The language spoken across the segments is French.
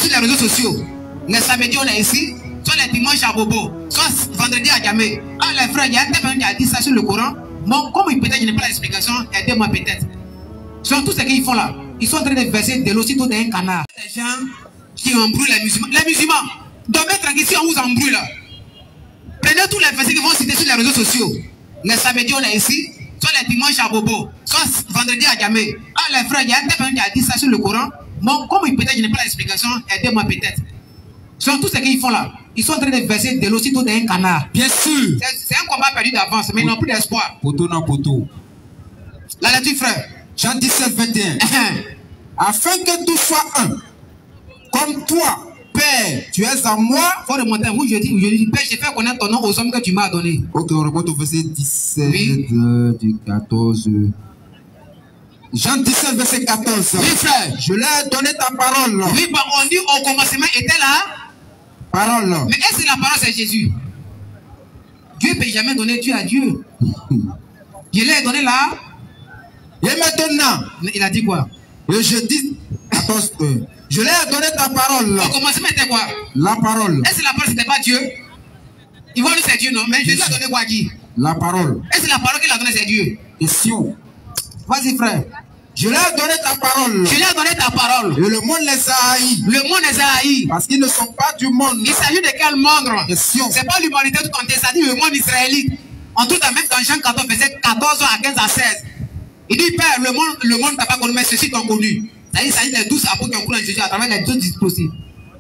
sur les réseaux sociaux. Les samedis, on est ici. Soit les dimanches à Bobo. Soit vendredi à Djamé. Ah, les frères, il y a un tel qui a dit ça sur le Coran. Bon, comme peut-être je n'ai pas l'explication, aidez-moi peut-être. Sur tout ce qu'ils font là, ils sont en train de verser de l'eau dans un canard. Les gens qui embrouillent les musulmans. Les musulmans, dormez tranquille si on vous embrouille là. Prenez tous les versets qui vont citer sur les réseaux sociaux. Les samedis, on est ici. Soit les dimanches à Bobo. Soit vendredi à Djamé. Ah, les frères, il y a un tel qui a dit ça sur le Coran. Bon, comme peut-être je n'ai pas l'explication, aidez-moi peut-être. Sur tout ce qu'ils font là, ils sont en train de verser de l'eau dans un canard. Bien sûr. C'est un combat perdu d'avance, mais ils n'ont plus d'espoir. Poteau non poteau. La lecture, frère. Jean 17, 21. Afin que tout soit un. Comme toi, Père, tu es en moi. Faut remonter. Vous, je dis, Père, j'ai fait connaître ton nom aux hommes que tu m'as donné. Ok, on remonte au verset 17, Oui. du 14. Jean 17, verset 14. Oui, frère. Je leur ai donné ta parole. Oui, bah, on dit au commencement était là. Parole. Mais est-ce que la parole c'est Jésus? Dieu ne peut jamais donner Dieu à Dieu. Je l'ai donné là. Et maintenant, Il a dit quoi? et je dis, 14, je leur ai donné ta parole. Au commencement était quoi? La parole. Est-ce que la parole c'était pas Dieu? Ils vont dire c'est Dieu, non? Mais Jésus a donné quoi à qui? La parole. Est-ce que la parole qu'il a donnée c'est Dieu? Question. Vas-y, frère. Je leur ai donné ta parole. Je lui ai donné ta parole. Et le monde les a haïs. Le monde les a haïs. Parce qu'ils ne sont pas du monde. Il s'agit de quel monde? Question. C'est pas l'humanité tout entière, ça dit le monde israélite. En tout cas, même dans Jean 14, verset 14 à 15 à 16. Il dit, Père, le monde t'a pas connu, mais ceux-ci t'ont connu. Ça dit, il s'agit des 12 apôtres qui ont cru en Jésus à travers les 12 dispositifs.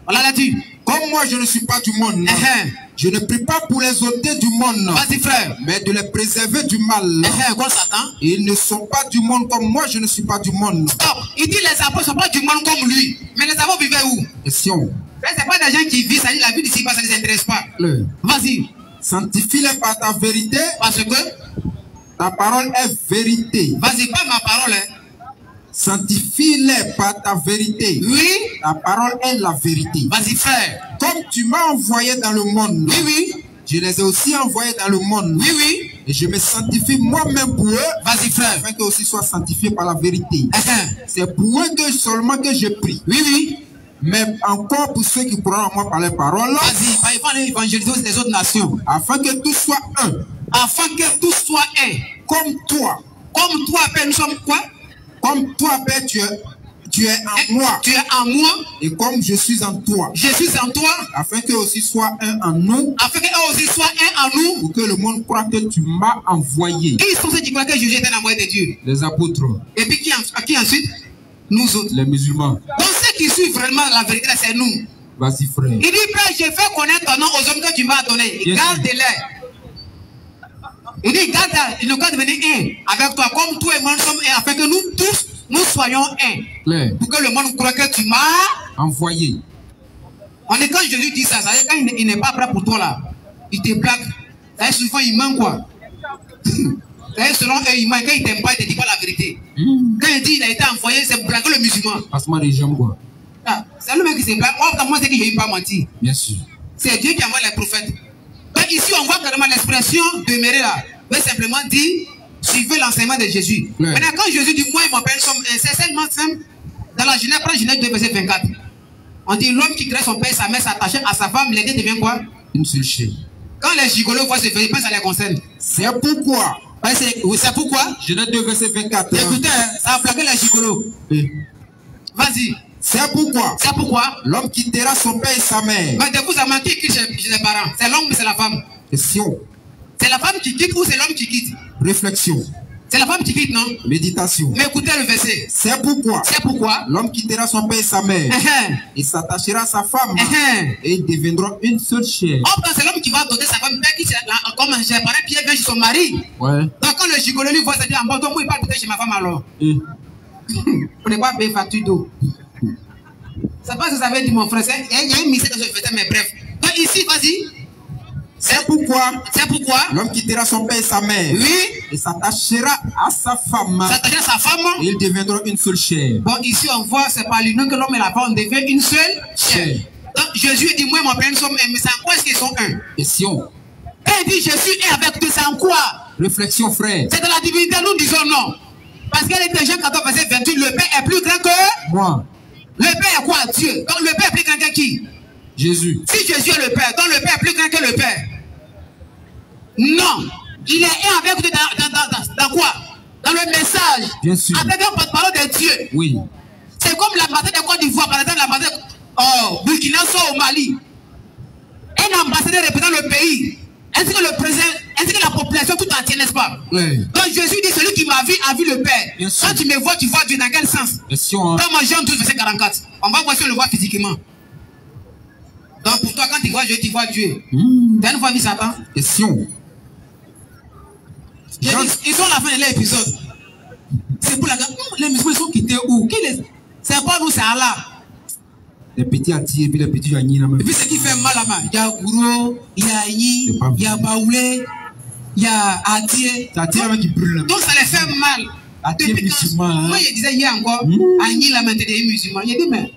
Voilà l'a dit. Comme moi, je ne suis pas du monde. Je ne prie pas pour les ôter du monde. Vas-y, frère. Mais de les préserver du mal. Quoi, Satan? Ils ne sont pas du monde comme moi, je ne suis pas du monde. Stop. Il dit, les apôtres ne sont pas du monde comme lui. Mais les apôtres vivaient où? Question. C'est pas des gens qui vivent, ça dit, la vie d'ici, ça ne les intéresse pas. Vas-y. Sanctifie-les par ta vérité. Parce que ta parole est vérité. Vas-y, pas ma parole. Hein. Sanctifie-les par ta vérité. Oui. Ta parole est la vérité. Vas-y, frère. Comme tu m'as envoyé dans le monde. Oui, oui. Je les ai aussi envoyés dans le monde. Oui, oui. Et je me sanctifie moi-même pour eux. Vas-y, frère. Afin qu'ils aussi soient sanctifiés par la vérité. C'est pour eux que seulement que je prie. Oui, oui. Mais encore pour ceux qui croient en moi par les paroles. Vas-y, il faut aller évangéliser les autres nations. Afin que tout soit un. Afin que tout soit un. Comme toi. Comme toi, Père, nous sommes quoi? Comme toi, Père, tu es en moi. Tu es en moi. Et comme je suis en toi. Je suis en toi. Afin qu'eux aussi soient un en nous. Afin qu'eux aussi soient un en nous. Pour que le monde croit que tu m'as envoyé. Qui sont ceux qui croient que Jésus est un envoyé de Dieu? Les apôtres. Et puis qui ensuite? Nous autres. Les musulmans. Donc ceux qui suivent vraiment la vérité, c'est nous. Vas-y, frère. Il dit, Père, je fais connaître ton nom aux hommes que tu m'as donné. Garde-les. Il dit, garde, il nous garde devenir un avec toi, comme toi et moi nous sommes un, afin que nous tous, nous soyons un. Claire. Pour que le monde croit que tu m'as envoyé. On est quand Jésus dit ça, ça veut dire quand il n'est pas prêt pour toi là, il te plaque. Ça veut dire souvent il ment quoi. Ça veut dire selon eux, il ment. Quand il t'aime pas, il te dit pas la vérité. Quand il dit il a été envoyé, c'est pour plaquer le musulman. Passement des jambes quoi. Ah, c'est le mec qui se plaque. Moi, c'est que je n'ai pas menti. Bien sûr. C'est Dieu qui envoie les prophètes. Donc ici, on voit carrément l'expression demeurer là. Mais simplement dit, suivez l'enseignement de Jésus. Ouais. Maintenant, quand Jésus dit, moi et mon Père sommes, c'est seulement simple. Dans la Genèse, prends Genèse 2, verset 24. On dit, l'homme qui crée son père et sa mère s'attacher à sa femme, les deux deviennent quoi? Une seule chair. Quand les gigolos voient ce fait, ils pensent à les concerne. C'est pourquoi. C'est pourquoi? Genèse 2, verset 24. Écoutez, ça a plaqué les gigolos. Oui. Vas-y. C'est pourquoi. C'est pourquoi. L'homme quittera son père et sa mère. Mais du coup, ça m'a qui chez les parents? C'est l'homme ou c'est la femme? Question. C'est la femme qui quitte ou c'est l'homme qui quitte? Réflexion. C'est la femme qui quitte, non? Méditation. Mais écoutez le verset. C'est pourquoi. C'est pourquoi. L'homme quittera son père et sa mère. Il s'attachera à sa femme. Et ils deviendront une seule chair. Oh, quand c'est l'homme qui va donner sa femme, comme un cher, pareil, Pierre vient chez son mari. Ouais. Donc quand le gigolo lui voit, ça dit, en bon, donc moi, il parle peut-être chez ma femme alors. On n'est pas payé facture d'eau. C'est pas ce que ça veut dire, mon frère. Il y a une mission que je faisais, mais bref. Donc ici, vas-y. C'est pourquoi. C'est pourquoi. L'homme quittera son père et sa mère. Oui. Et s'attachera à sa femme. S'attachera à sa femme. Et ils deviendront une seule chair. Bon, ici, on voit, c'est par l'union que l'homme et la femme deviennent une seule chair. Donc Jésus dit, moi et mon père, nous sommes un. Mais c'est en quoi est-ce qu'ils sont un? Question. Quand il dit, je suis un avec toi, c'est en quoi? Réflexion, frère. C'est de la divinité, nous disons non. Parce qu'il y a des gens, quand on faisait 28, le Père est plus grand que moi. Le Père est quoi? Dieu. Donc le Père est plus grand que qui? Jésus. Si Jésus est le Père, donc le Père est plus grand que le Père. Non. Il est un avec Dieu dans quoi? Dans le message. Bien sûr. Avec un porte-parole de Dieu. Oui. C'est comme l'ambassadeur de Côte d'Ivoire, par exemple, l'ambassadeur Burkina Faso au Mali. Un ambassadeur représente le pays, ainsi que le président, ainsi que la population tout entière, n'est-ce pas? Oui. Donc Jésus dit, celui qui m'a vu a vu le Père. Bien sûr. Quand tu me vois, tu vois Dieu. Dans quel sens? Question, hein. Dans moi, Jean 12, verset 44. On va voir si on le voit physiquement. Donc pour toi, quand tu vois Dieu, tu vois Dieu. Tu as une fois vu Satan? Question. Ils sont à la fin de l'épisode. C'est pour la les musulmans sont quittés où? C'est pas nous, c'est Allah. Les petits attirés et puis les petits agnis. Et puis ce qui fait mal là-bas, il y a Gouro, il y a Agni, il y a Baoulé, il y a Atié. C'est Atié qui brûle. Donc ça les fait mal. Atié musulman. Moi je disais hier encore, Agni là maintenant des musulmans. Il dit mais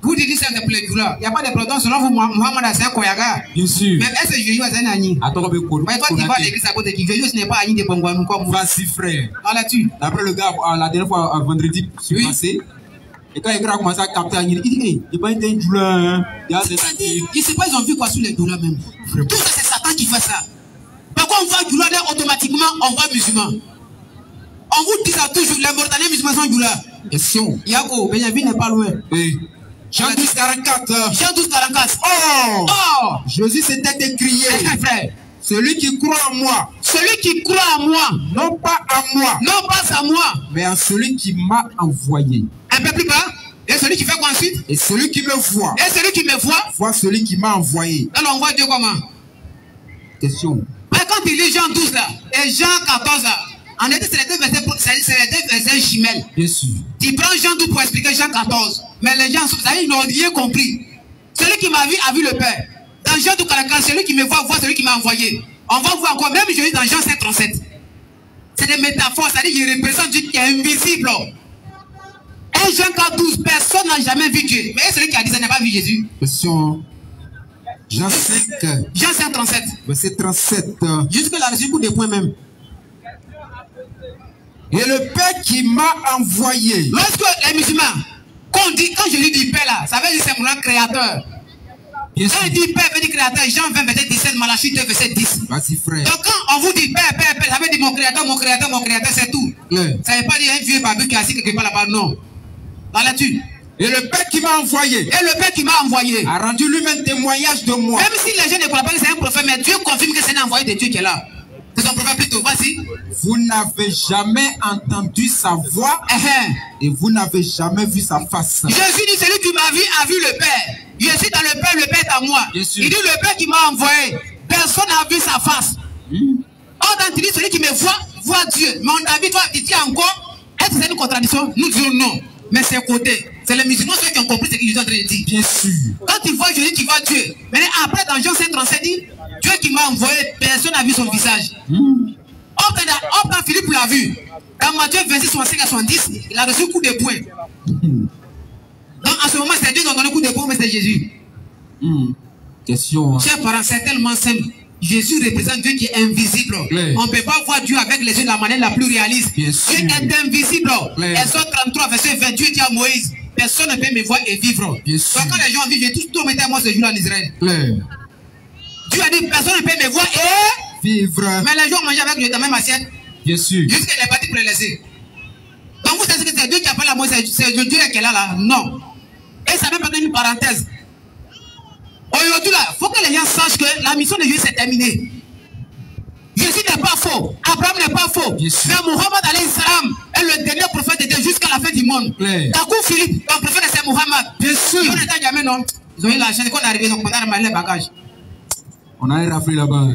vous dites ça c'est pour les douleurs. Il n'y a pas de problème selon vous, Mohamed c'est un Koyaga. Bien sûr. Mais est-ce que Jésus est un Agni? Attends, on va toi qui vas à l'église à côté de qui? Jésus ce n'est pas Agni de Bongouanou comme moi. Vas-y frère. Dans là-dessus. Après le gars, la dernière fois, vendredi, je suis passé. Et quand les gars ont commencé à capter, il dit, hey, il n'y a pas été un douleur. Il ne sait pas, ils ont vu quoi sur les douleurs même. Tout ça, c'est Satan qui fait ça. Pourquoi on voit douleur, automatiquement, on voit musulman. On vous dit ça toujours, les Mauritaniens musulmans sont douleurs. Question. Yako, Benjamin n'est pas loin. Oui. Jean 12, 44. Jean 12, 44. Oh! Jésus s'était écrié. Frère. Celui qui croit en moi. Celui qui croit en moi. Non pas en moi. Non pas à moi. Mais en celui qui m'a envoyé. Un peu plus bas. Et celui qui fait quoi ensuite? Et celui qui me voit. Et celui qui me voit. Voit celui qui m'a envoyé. Alors on voit Dieu comment? Question. Mais quand il lit Jean 12 là, et Jean 14 là, en réalité c'est les deux versets jumelles. Bien sûr. Tu prends Jean 12 pour expliquer Jean 14. Mais les gens, ils n'ont rien compris. Celui qui m'a vu a vu le Père. Dans Jean 12, celui qui me voit, voit celui qui m'a envoyé. On va voir encore, même Jésus dans Jean 5, 37. C'est des métaphores, c'est-à-dire qu'il représente Dieu qui est invisible. Et Jean 12, personne n'a jamais vu Dieu. Mais celui qui a dit ça n'a pas vu Jésus. Question. Jean 5. Jean 5, 37. Verset 37. Jusque là, je coup des points même. Et le Père qui m'a envoyé. Lorsque les musulmans, quand Jésus dit Père là, ça veut dire c'est mon créateur. Quand il dit Père, veut dire créateur, Jean 20, verset 17, Malachie 2, verset 10. Vas-y, frère. Donc quand on vous dit Père, Père, Père, ça veut dire mon créateur, c'est tout. Ça ne veut pas dire un vieux babu qui est assis quelque part là-bas, non. Dans la tue. Et le Père qui m'a envoyé. Et le Père qui m'a envoyé. A rendu lui-même témoignage de moi. Même si les gens ne croient pas que c'est un prophète, mais Dieu confirme que c'est un envoyé de Dieu qui est là. C'est son prophète plutôt, vas-y. Vous n'avez jamais entendu sa voix et vous n'avez jamais vu sa face. Jésus dit, celui qui m'a vu a vu le Père. Je suis dans le Père est en moi. Il dit, le Père qui m'a envoyé, personne n'a vu sa face. Or, dans il dit, celui qui me voit Dieu. Mais on a vu, toi, tu dis encore, est-ce que c'est une contradiction? Nous disons non. Mais c'est côté. C'est les musulmans ceux qui ont compris ce que Jésus est en train de dire. Bien sûr. Quand tu vois Jésus, tu vois Dieu. Mais après, dans Jean 5, 37, dit, Dieu qui m'a envoyé, personne n'a vu son visage. Or, quand Philippe l'a vu, dans Matthieu 26, 65 à 70, il a reçu un coup de poing. Donc, en ce moment, c'est Dieu qui a donné un coup de poing, mais c'est Jésus. Question. Chers parents, c'est tellement simple. Jésus représente Dieu qui est invisible. On ne peut pas voir Dieu avec les yeux de la manière la plus réaliste. Dieu est invisible. Exode 33, verset 28 dit à Moïse, personne ne peut me voir et vivre. Donc quand les gens vivent, j'ai tout mettre à moi ce jour-là en Israël. Dieu a dit, personne ne peut me voir et vivre. Mais les gens mangent avec Dieu dans la même assiette. Bien sûr. Jusqu'à les parties pour les laisser. Donc vous savez que c'est Dieu qui appelle à Moïse, c'est Dieu qui est là. Non. Et ça même pas une parenthèse. Aujourd'hui, là, il faut que les gens sachent que la mission de Jésus s'est terminée. Jésus n'est pas faux. Abraham n'est pas faux. Mais Mohammed alayhi salam est le dernier prophète de Dieu jusqu'à la fin du monde. Takou Philippe, le prophète c'est Mohammed. Bien sûr. Ils n'ont jamais non. Ils ont eu la chance qu'on est arrivé, donc on a ramené les bagages. On a raflé là-bas.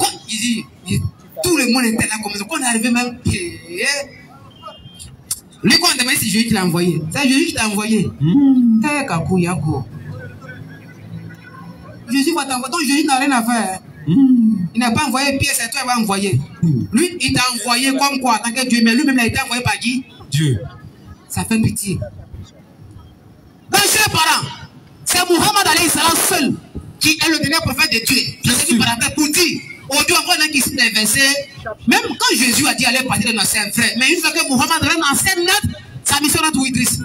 Tout le monde était là comme ça. Quand on est arrivé même. Lui, quand on demande si Jésus qui l'a envoyé. C'est Jésus qui l'a envoyé. Kakou Yako. Jésus va t'envoyer. Donc Jésus n'a rien à faire. Il n'a pas envoyé Pierre, c'est toi qui va envoyer. Lui, il t'a envoyé comme quoi, en tant que Dieu, mais lui-même, il a été envoyé par qui? Dieu. Ça fait pitié. Donc, chers parents, c'est Mohammed alayhi salam seul qui est le dernier prophète de Dieu. Je sais qu'il parle pour dire, aujourd'hui, on voit qui cite les versets. Même quand Jésus a dit aller partir de nos saints frères, mais une fois que Mohammed rentre en scène net, sa mission est pour Idriss.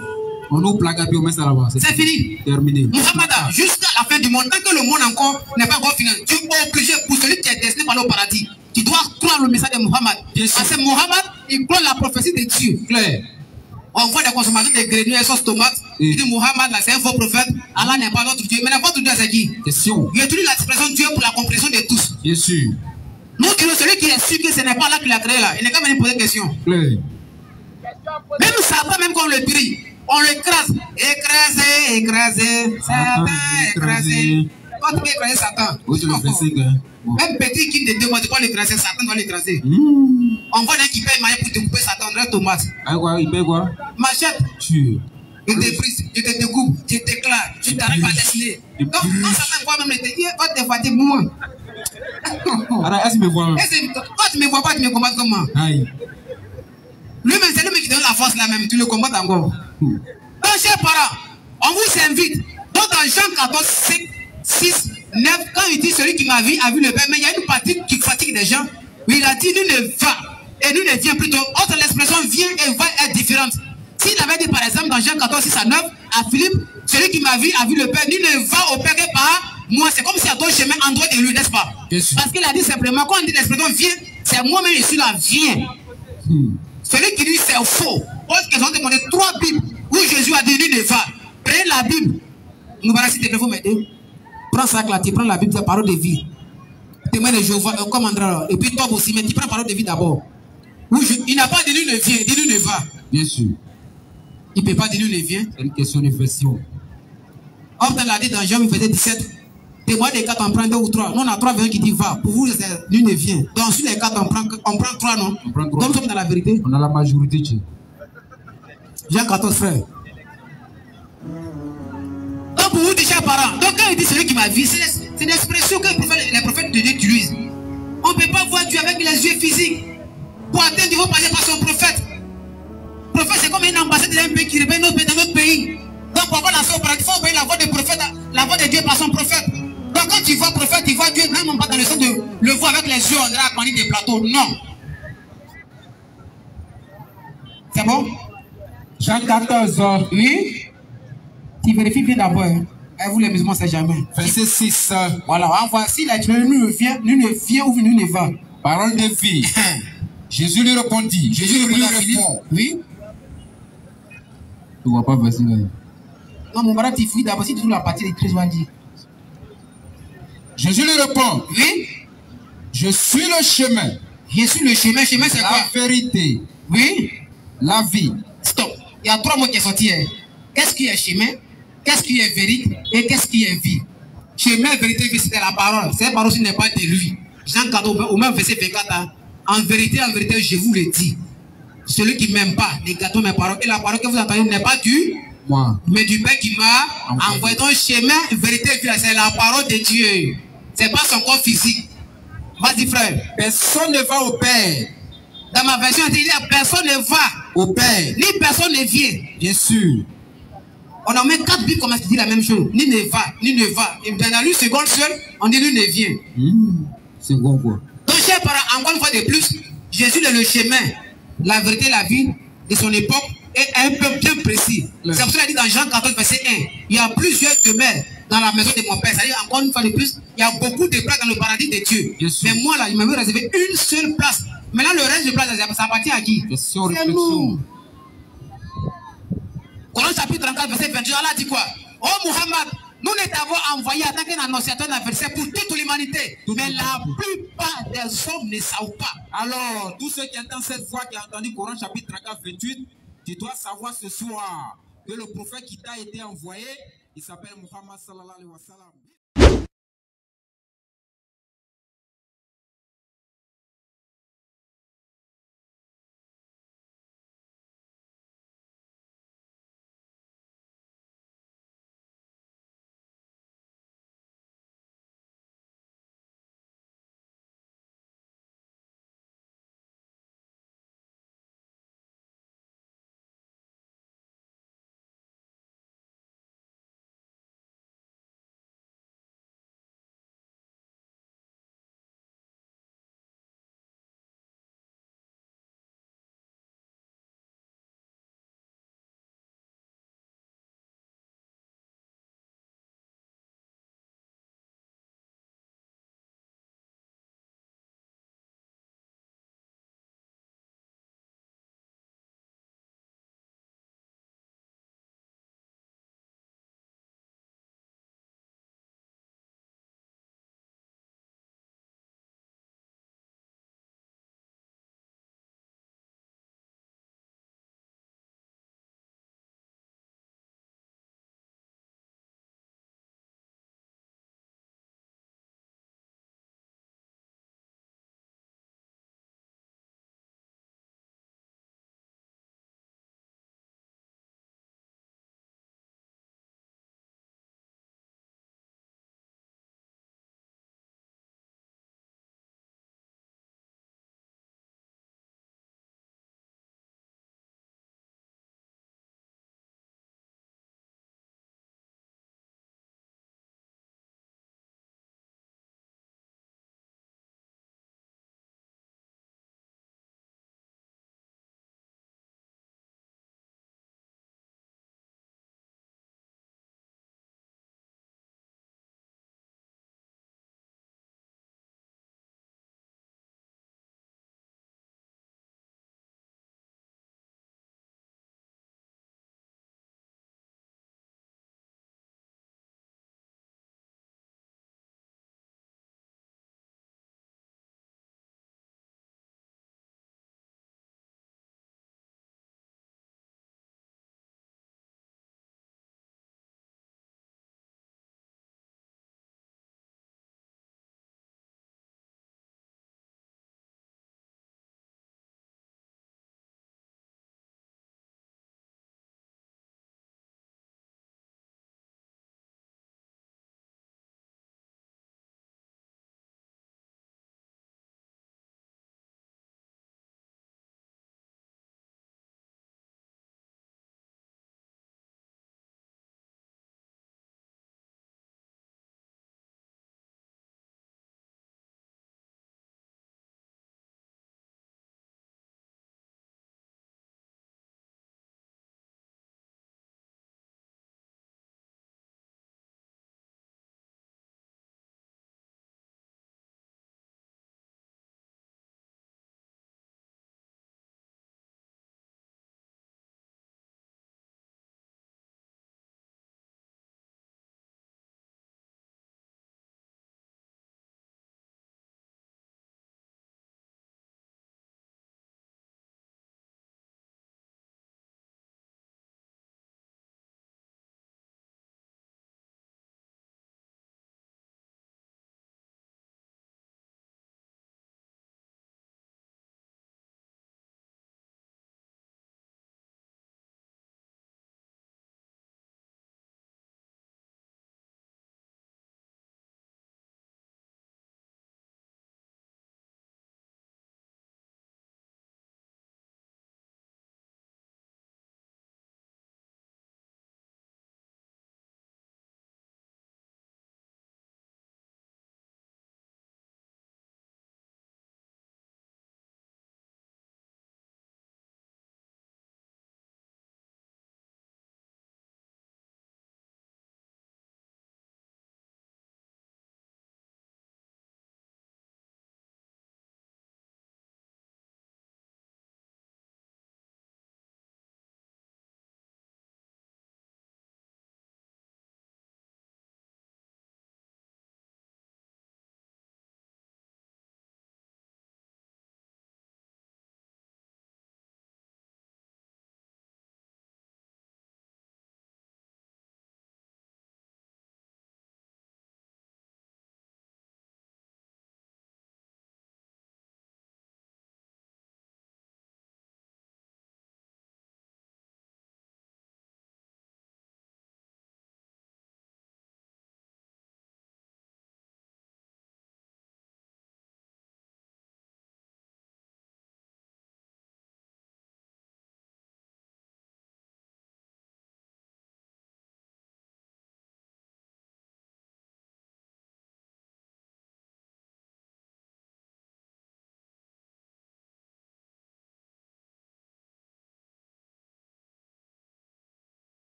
On nous plaque puis on met ça là-bas. C'est fini. Terminé. Muhammad, jusqu'à la fin du monde, tant que le monde encore n'est pas encore fini, tu es obligé, pour celui qui est destiné par le paradis, tu dois croire le message de Muhammad. Parce que Muhammad, il croit la prophétie de Dieu. Claire. On voit des consommateurs de greniers et sauce tomate. Il dit Muhammad, là, c'est un faux prophète. Allah n'est pas notre Dieu. Mais votre Dieu, c'est qui? Question. Il utilise l'expression Dieu pour la compréhension de tous. Bien sûr. Nous disons celui qui est sûr que ce n'est pas là qu'il a créé là. Il n'est qu'à venir poser des questions. Claire. Même Satan, même quand on le prie, on l'écrase. Écrasé, écrasé. Satan, écrasé. Quand tu peux écraser Satan. Oui, tu le fais, c'est que. Même petit qui de 2 mois, tu peux l'écraser. Satan doit l'écraser. On voit un qui paye moyen pour te couper Satan, reste tomate. Ah, quoi, il paye quoi? Machette. Tu. Je te brise, je te découpe, je t'éclate, tu t'arrives à dessiner. Donc, quand Satan voit même le dire, toi, tu es fatigué, moi. Alors, est-ce que tu me vois? Toi, tu ne me vois pas, tu me combats comment? Aïe. Lui-même, c'est lui qui donne la force là même, tu le combattes encore. Donc, chers parents, on vous invite. Donc, dans Jean 14, 5, 6, 9, quand il dit celui qui m'a vu a vu le Père, mais il y a une partie qui fatigue des gens. Où il a dit, nous ne va et nous ne vient plutôt. Autre l'expression vient et va est différente. S'il avait dit par exemple dans Jean 14, 6 à 9, à Philippe, celui qui m'a vu a vu le Père, nul ne va au Père que par moi. C'est comme si à ton chemin en droit de lui, n'est-ce pas? Parce qu'il a dit simplement, quand on dit l'expression viens, c'est moi-même, je suis là, viens. Celui qui dit c'est faux. Parce qu'ils ont demandé 3 Bibles où Jésus a dit nul ne va. Prenez la Bible. Nous voilà si tu peux m'aider. Prends ça là, tu prends la Bible, c'est la parole de vie. Témoin de Jéhovah, comme André. Et puis toi aussi, mais tu prends la parole de vie d'abord. Il n'a pas dit nul ne vient, il dit nul ne va. Bien sûr. Il ne peut pas dire nul ne vient. C'est une question de version. Or, dans la dit dans Jean, verset 17, témoin des 4, on prend 2 ou 3. Nous, on a 3 versets qui disent va. Pour vous, nul ne vient. Donc, sur les 4, on prend 3, non? On prend 3. Donc, nous sommes dans la vérité. On a la majorité. Jean 14, frère. Donc, pour vous, chers parents, donc quand il dit celui qui m'a vu, c'est l'expression que les prophètes de Dieu utilisent. On ne peut pas voir Dieu avec les yeux physiques. Pour atteindre, il faut passer par son prophète. Le prophète, c'est comme une ambassade d'un pays qui revient dans notre pays. Donc, pour avoir la soeur, il faut obéir la voix du prophète, la voix de Dieu par son prophète. Donc, quand tu vois prophète, tu vois Dieu, même pas dans le sens de le voir avec les yeux, on dirait à des plateaux. Non. C'est bon? Jean 14. Oui. Tu vérifies bien d'abord. Hein. Et vous, les musulmans, c'est jamais. Verset 6. Voilà, on voit si la nous ne vient ou nous ne va. Parole de vie. Jésus lui répondit. Jésus lui répond. Oui. Tu ne vois pas verset 1. Non, mon frère, tu fouilles d'abord. Si tu trouves la partie des 13, on va dire. Jésus lui répond. Oui. Je suis le chemin. Je suis le chemin. Chemin, c'est quoi? La vérité. Oui. La vie. Stop. Il y a 3 mots qui sont sortis. Qu'est-ce qui est chemin? Qu'est-ce qui est vérité? Et qu'est-ce qui est vie? Chemin, vérité, vie, c'était la parole. Cette parole n'est pas de lui. Jean 14, au même verset 24. Hein. En vérité, je vous le dis. Celui qui ne m'aime pas, les gâteaux mes paroles. Et la parole que vous entendez n'est pas du moi, mais du Père qui m'a envoyé. Donc, chemin, vérité, c'est la parole de Dieu. Ce n'est pas son corps physique. Vas-y, frère. Personne ne va au Père. Dans ma version, il dit personne ne va au Père. Ni personne ne vient. Bien sûr. On a mis 4 Bibles comme ça qui dit la même chose. Ni ne va, ni ne va. Et dans une seconde seule, on dit ni ne vient. C'est bon quoi. Donc, chers parents, encore une fois de plus, Jésus est le chemin, la vérité, la vie de son époque est un peu bien précis. C'est pour ça qu'il dit dans Jean 14, verset 1, il y a plusieurs demeures dans la maison de mon Père. C'est-à-dire, encore une fois de plus, il y a beaucoup de places dans le paradis de Dieu. Mais moi, là, il m'avait réservé une seule place. Maintenant, le reste de place, ça appartient à qui? C'est nous. Coran chapitre 34, verset 22, Allah dit quoi? Oh Muhammad, nous ne t'avons envoyé en tant qu'un annonciateur d'un verset pour toute l'humanité. Mais la plupart des hommes ne savent pas. Alors, tous ceux qui entendent cette voix, qui ont entendu Coran chapitre 34, 28, tu dois savoir ce soir que le prophète qui t'a été envoyé, il s'appelle Muhammad sallallahu alayhi wa sallam.